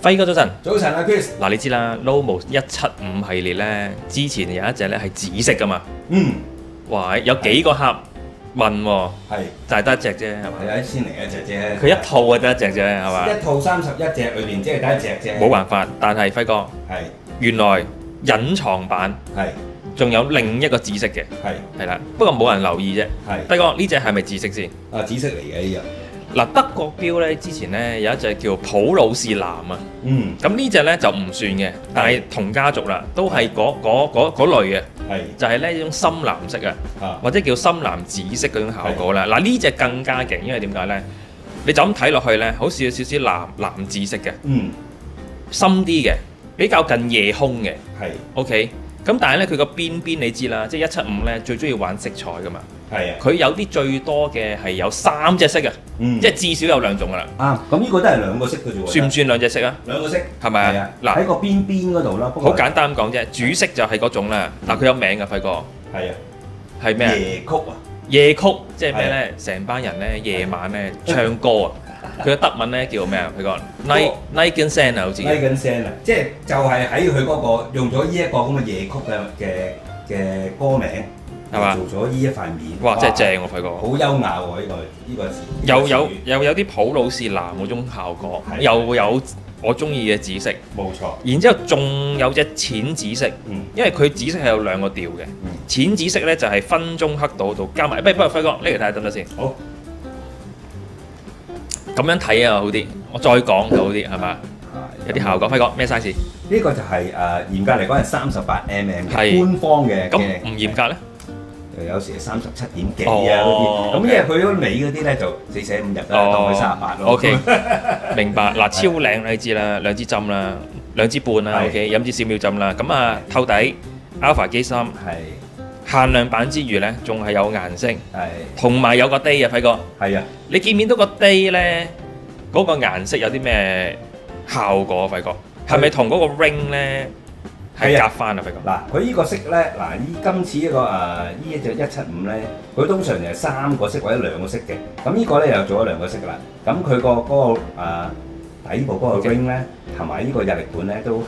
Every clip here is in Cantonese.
輝哥早晨，早晨啊 Chris，嗱你知啦 ，Nomos 175系列咧，之前有一隻咧係紫色噶嘛，哇有幾個客問喎，就係得一隻啫，係嘛？係啊，先嚟一隻啫。佢一套啊得一隻啫，係嘛？一套31隻裏邊，即係得一隻啫。冇辦法，但係輝哥，係原來隱藏版係仲有另一個紫色嘅，係啦，不過冇人留意啫。係輝哥呢隻係咪紫色先？啊，紫色嚟嘅呢嗱德國標咧，之前咧有一隻叫普魯士藍啊，咁呢隻咧就唔算嘅，但係同家族啦，都係嗰類嘅，就係呢種深藍色啊，或者叫深藍紫色嗰種效果啦。嗱呢隻更加勁，因為點解咧？你就咁睇落去咧，好似有少少藍紫色嘅，深啲嘅，比較近夜空嘅，OK。咁但係咧，佢個邊你知啦，即係175咧最中意玩色彩噶嘛。佢有啲最多嘅係有3隻色嘅，即係至少有2種噶啦。咁呢個都係2個色嘅啫喎。算唔算2隻色啊？2個色係咪啊？嗱喺個邊嗰度啦。好簡單講啫，主色就係嗰種啦。嗱佢有名嘅輝哥。係啊。係咩啊？夜曲啊。夜曲即係咩咧？成班人咧夜晚咧唱歌啊！佢嘅德文咧叫咩啊？佢講 Nightingale 啊，好似 Nightingale 啊，即係就係喺佢嗰個用咗呢一個咁嘅夜曲嘅歌名，係嘛？做咗呢一塊面，哇！真係正喎，輝哥，好優雅喎呢個字。又有啲普魯士藍嗰種效果，又有我中意嘅紫色，冇錯。然之後仲有隻淺紫色，因為佢紫色係有2個調嘅，淺紫色咧就係分鐘黑到度加埋，不如輝哥呢嚟睇下得唔得先？好。咁樣睇啊好啲，我再講就好啲係嘛？有啲效果，輝哥咩 size？呢個就係嚴格嚟講係38mm 嘅官方嘅。咁唔嚴格咧？有時係37.幾啊嗰啲。咁因為佢嗰尾嗰啲咧就4.5入啦，當佢38咯。OK， 明白。嗱超靚你知啦，2支針啦，2支半啦 ，OK， 飲支小秒針啦。咁啊透底 Alpha 機芯限量版之餘咧，仲係有顏色，同埋有個 day 啊，輝哥。係啊。你見唔見到個 day 咧？嗰個顏色有啲咩效果啊，輝哥？係咪同嗰個 ring 咧係夾翻啊，輝哥？嗱，佢呢個色咧，嗱今次呢個呢一隻175咧，佢通常就係3個色或者2個色嘅。咁呢個咧又做咗2個色噶啦。咁佢個嗰個底部嗰個 ring 咧，同埋呢個日曆盤咧都係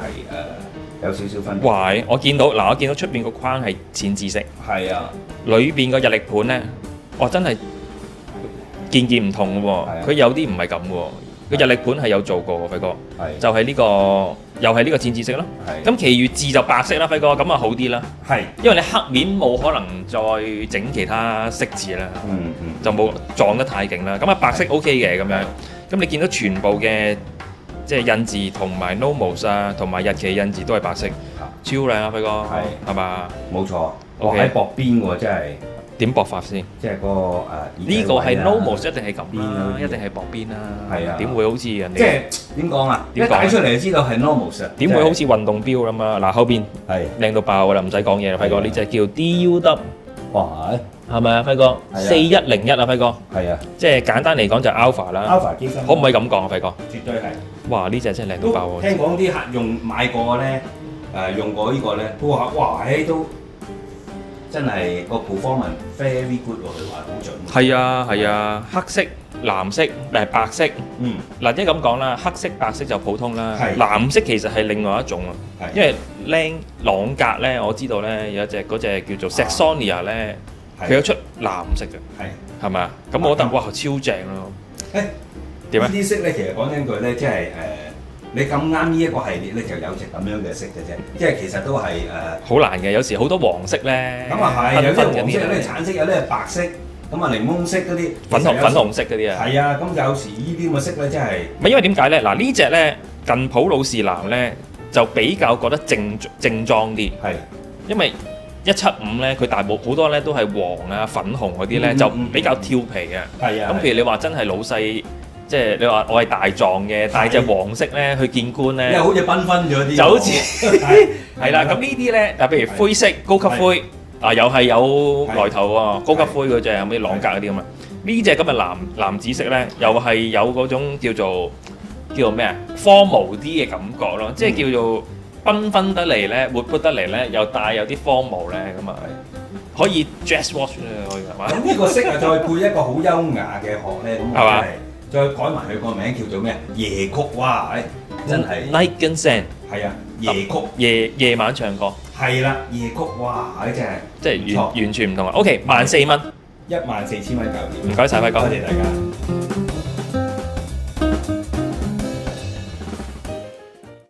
有少少分別。哇！我見到出邊個框係淺紫色，係啊，裏邊個日曆盤咧，哇真係件唔同嘅喎，佢有啲唔係咁喎。個日曆盤係有做過喎，輝哥，就係呢個又係呢個淺紫色咯。咁其餘字就白色啦，輝哥，咁啊好啲啦。因為你黑面冇可能再整其他色字啦，就冇撞得太勁啦。咁啊白色 OK 嘅咁樣，咁你見到全部嘅即係印字同埋 Nomos 啊，同埋日期印字都係白色，超靚啊，輝哥，係嘛？冇錯，落喺薄邊喎，真係。點薄法先？即係嗰個呢個係 Nomos 一定係咁啦，一定係薄邊啦。係啊，點會好似人哋？即係點講啊？一帶出嚟就知道係 Nomos 啊。點會好似運動錶咁啊？嗱，後邊靚到爆㗎啦，唔使講嘢啦，輝哥。呢隻叫 DUW， 哇，係咪啊，輝哥？4101啊，輝哥。係啊。即係簡單嚟講就 Alpha 啦。Alpha 機芯。可唔可以咁講啊，輝哥？絕對係。哇！呢隻真係靚到爆喎。聽講啲客買過咧，用過呢個咧，都話哇，都〜真係個 performance very good 喎，佢話好準。係啊係啊，黑色、藍色、白色。嗱即係咁講啦，黑色、白色就普通啦。藍色其實係另外一種啊，因為朗格咧，我知道咧有一隻嗰隻叫做 Saxonia 咧，佢有出藍色嘅，係咪啊？咁我覺得哇超正咯。點啊？呢啲色咧其實講真句咧，即係你咁啱呢一個系列咧，就有隻咁樣嘅色嘅啫，即係其實都係好難嘅，有時好多黃色咧。咁啊係，有啲黃色，有啲橙色，有啲係白色，咁啊檸檬色嗰啲，粉紅色嗰啲啊。係啊，咁有時呢啲咁嘅色咧，真係。唔係因為點解咧？嗱呢隻咧近普魯士藍咧就比較覺得正裝啲。係。因為175咧，佢大部好多咧都係黃啊、粉紅嗰啲咧，就比較挑皮啊。係啊。咁譬如你話真係老細。即係你話我係大狀嘅，帶隻黃色咧去見官咧，因為好似繽紛咗啲，就好似係啦。咁呢啲咧，嗱譬如灰色、高級灰，又係有來頭喎，高級灰嗰隻有咩朗格嗰啲咁啊。呢隻咁嘅藍紫色咧，又係有嗰種叫做咩啊？formal啲嘅感覺咯，即係叫做繽紛得嚟咧，活潑得嚟咧，又帶有啲 formal咧，咁啊可以 jazz watch 咧，可以係嘛？咁呢個色啊，再配一個好優雅嘅殼咧，咁係嘛？再改埋佢個名叫做咩？夜曲，哇！真係 Night 跟 Zen 係啊，夜曲夜晚唱歌，係啦，夜曲哇，呢隻即係完全唔同啊。OK，14,000蚊，14,000蚊搞掂。唔該晒輝哥。多謝大家。